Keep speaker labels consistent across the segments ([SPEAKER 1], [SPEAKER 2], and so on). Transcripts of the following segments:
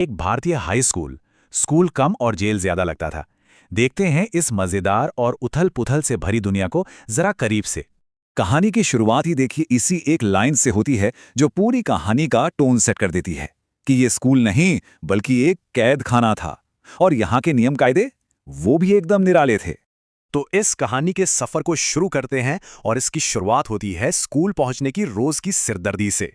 [SPEAKER 1] एक भारतीय high school. School कम और जेल ज्यादा लगता था। देखते हैं इस मजेदार और उथल-पुथल से भरी दुनिया को जरा करीब से।
[SPEAKER 2] कहानी की शुरुआत ही देखिए इसी एक लाइन से होती है जो पूरी कहानी का टोन सेट कर देती है कि ये स्कूल नहीं बल्कि एक कैद खाना था। और यहाँ के नियम कायदे वो भी एकदम निराले थे।
[SPEAKER 1] तो इस कहानी के सफर को शुरू करते हैं और इसकी शुरुआत होती है स्कूल पहुंचने की रोज की सिरदर्दी से।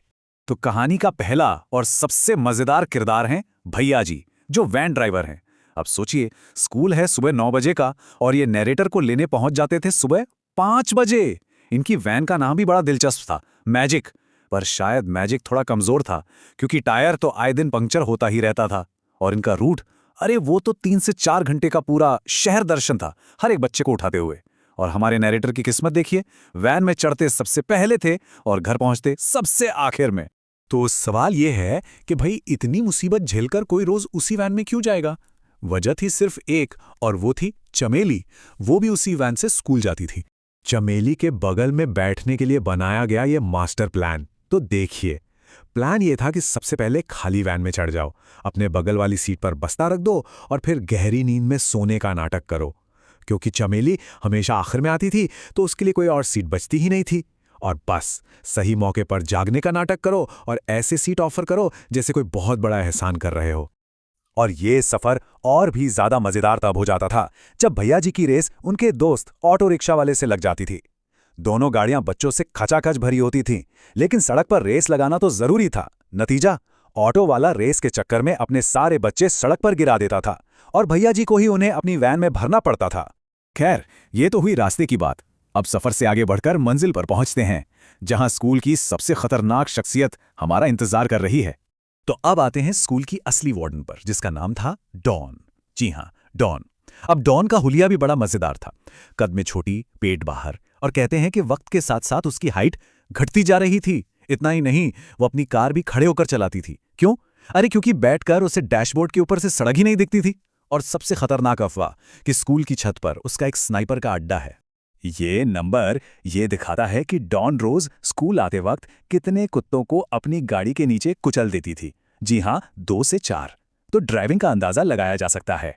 [SPEAKER 1] तो कहानी का पहला और सबसे मजेदार किरदार हैं भैया जी, जो वैन ड्राइवर हैं। अब सोचिए, स्कूल है सुबह 9 बजे का और ये नैरेटर को लेने पहुंच जाते थे सुबह 5 बजे। इनकी वैन का नाम भी बड़ा दिलचस्प था, मैजिक। पर शायद मैजिक थोड़ा कमजोर था, क्योंकि टायर तो आए दिन पंक्चर होता ही रहता था। और इनका रूट, अरे वो तो 3 से 4 घंटे का पूरा शहर दर्शन था, हर एक बच्चे को उठाते हुए। और हमारे नैरेटर की किस्मत देखिए, वैन में चढ़ते सबसे पहले थे और घर पहुंचते सबसे आखिर में। तो सवाल यह है कि भाई इतनी मुसीबत झेलकर कोई रोज उसी वैन में क्यों जाएगा? वजह थी सिर्फ एक, और वो थी चमेली। वो भी उसी वैन से स्कूल जाती थी। चमेली के बगल में बैठने के लिए बनाया गया ये मास्टर प्लान तो देखिए। प्लान ये था कि सबसे पहले खाली वैन में चढ़ जाओ, अपने बगल वाली सीट पर बस्ता रख दो और फिर गहरी नींद में सोने का नाटक करो। क्योंकि चमेली हमेशा आखिर में आती थी तो उसके लिए कोई और सीट बचती ही नहीं थी। और बस सही मौके पर जागने का नाटक करो और ऐसे सीट ऑफर करो जैसे कोई बहुत बड़ा एहसान कर रहे हो। और ये सफर और भी ज्यादा मजेदार तब हो जाता था जब भैया जी की रेस उनके दोस्त ऑटो रिक्शा वाले से लग जाती थी। दोनों गाड़ियां बच्चों से खचाखच भरी होती थीं, लेकिन सड़क पर रेस लगाना तो जरूरी था। नतीजा, ऑटो वाला रेस के चक्कर में अपने सारे बच्चे सड़क पर गिरा देता था और भैया जी को ही उन्हें अपनी वैन में भरना पड़ता था। खैर, ये तो हुई रास्ते की बात। अब सफर से आगे बढ़कर मंजिल पर पहुंचते हैं, जहां स्कूल की सबसे खतरनाक शख्सियत हमारा इंतजार कर रही है। तो अब आते हैं स्कूल की असली वार्डन पर, जिसका नाम था डॉन। जी हां, डॉन। अब डॉन का हुलिया भी बड़ा मजेदार था। कद में छोटी, पेट बाहर, और कहते हैं कि वक्त के साथ साथ उसकी हाइट घटती जा रही थी। इतना ही नहीं, वो अपनी कार भी खड़े होकर चलाती थी। क्यों? अरे क्योंकि बैठकर उसे डैशबोर्ड के ऊपर से सड़क ही नहीं दिखती थी। और सबसे खतरनाक अफवाह कि स्कूल की छत पर उसका एक स्नाइपर का अड्डा है। ये नंबर ये दिखाता है कि डॉन रोज स्कूल आते वक्त कितने कुत्तों को अपनी गाड़ी के नीचे कुचल देती थी। जी हां, 2 से 4। तो ड्राइविंग का अंदाजा लगाया जा सकता है।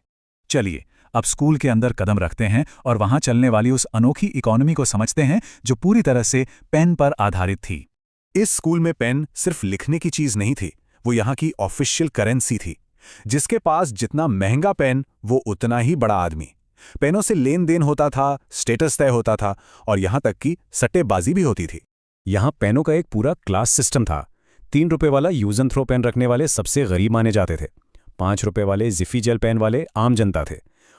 [SPEAKER 1] चलिए, अब स्कूल के अंदर कदम रखते हैं और वहां चलने वाली उस अनोखी इकोनॉमी को समझते हैं जो पूरी तरह से पेन पर आधारित थी। इस स्कूल में पेन सिर्फ लिखने की चीज नहीं थी, वो यहाँ की ऑफिशियल करेंसी थी। जिसके पास जितना महंगा पेन, वो उतना ही बड़ा आदमी। पेनों से लेन देन होता था, स्टेटस तय होता था, और यहां तक कि सट्टेबाजी भी होती थी। यहां पेनों का एक पूरा क्लास सिस्टम था। 3 रुपए वाला यूज एंड थ्रो पेन रखने वाले सबसे गरीब माने जाते थे। 5 रुपए वाले जिफी जेल पेन वाले आम जनता थे।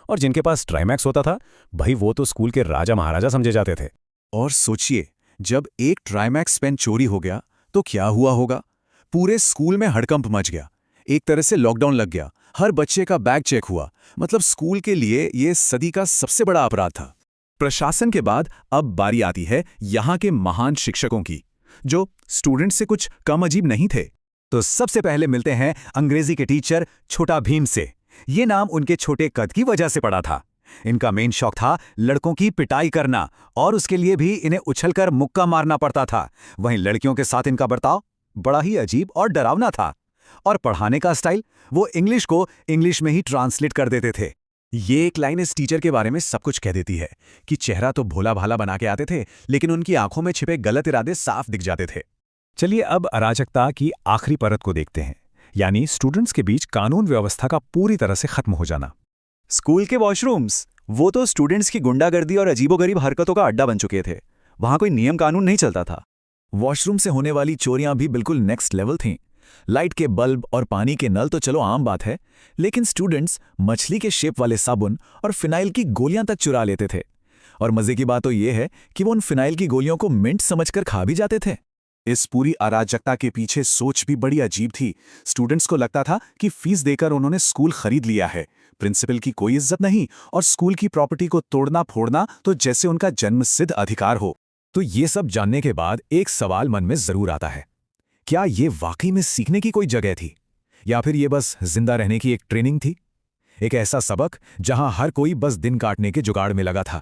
[SPEAKER 1] और जिनके पास ट्राइमैक्स होता था, भाई वो तो स्कूल के राजा महाराजा समझे जाते थे। और सोचिए, जब एक ट्राइमैक्स पेन चोरी हो गया तो क्या हुआ होगा? पूरे स्कूल में हड़कंप मच गया। एक तरह से लॉकडाउन लग गया। हर बच्चे का बैग चेक हुआ। मतलब स्कूल के लिए ये सदी का सबसे बड़ा अपराध था। प्रशासन के बाद अब बारी आती है यहाँ के महान शिक्षकों की, जो स्टूडेंट से कुछ कम अजीब नहीं थे। तो सबसे पहले मिलते हैं अंग्रेजी के टीचर छोटा भीम से। ये नाम उनके छोटे कद की वजह से पड़ा था। इनका मेन शौक था लड़कों की पिटाई करना, और उसके लिए भी इन्हें उछलकर मुक्का मारना पड़ता था। वहीं लड़कियों के साथ इनका बर्ताव बड़ा ही अजीब और डरावना था। और पढ़ाने का स्टाइल, वो इंग्लिश को इंग्लिश में ही ट्रांसलेट कर देते थे। ये एक लाइन इस टीचर के बारे में सब कुछ कह देती है कि चेहरा तो भोला भाला बना के आते थे, लेकिन उनकी आंखों में छिपे गलत इरादे साफ दिख जाते थे। चलिए अब अराजकता की आखिरी परत को देखते हैं, यानी स्टूडेंट्स के बीच कानून व्यवस्था का पूरी तरह से खत्म हो जाना। स्कूल के वॉशरूम्स, वो तो स्टूडेंट्स की गुंडागर्दी और अजीबोगरीब हरकतों का अड्डा बन चुके थे। वहां कोई नियम कानून नहीं चलता था। वॉशरूम से होने वाली चोरियां भी बिल्कुल नेक्स्ट लेवल थीं। लाइट के बल्ब और पानी के नल तो चलो आम बात है, लेकिन स्टूडेंट्स मछली के शेप वाले साबुन और फिनाइल की गोलियां तक चुरा लेते थे। और मजे की बात तो यह है कि वो उन फिनाइल की गोलियों को मिंट समझकर खा भी जाते थे। इस पूरी अराजकता के पीछे सोच भी बड़ी अजीब थी। स्टूडेंट्स को लगता था कि फीस देकर उन्होंने स्कूल खरीद लिया है, प्रिंसिपल की कोई इज्जत नहीं, और स्कूल की प्रॉपर्टी को तोड़ना फोड़ना तो जैसे उनका जन्मसिद्ध अधिकार हो। तो ये सब जानने के बाद एक सवाल मन में जरूर आता है, क्या ये वाकई में सीखने की कोई जगह थी, या फिर ये बस जिंदा रहने की एक ट्रेनिंग थी? एक ऐसा सबक जहां हर कोई बस दिन काटने के जुगाड़ में लगा था।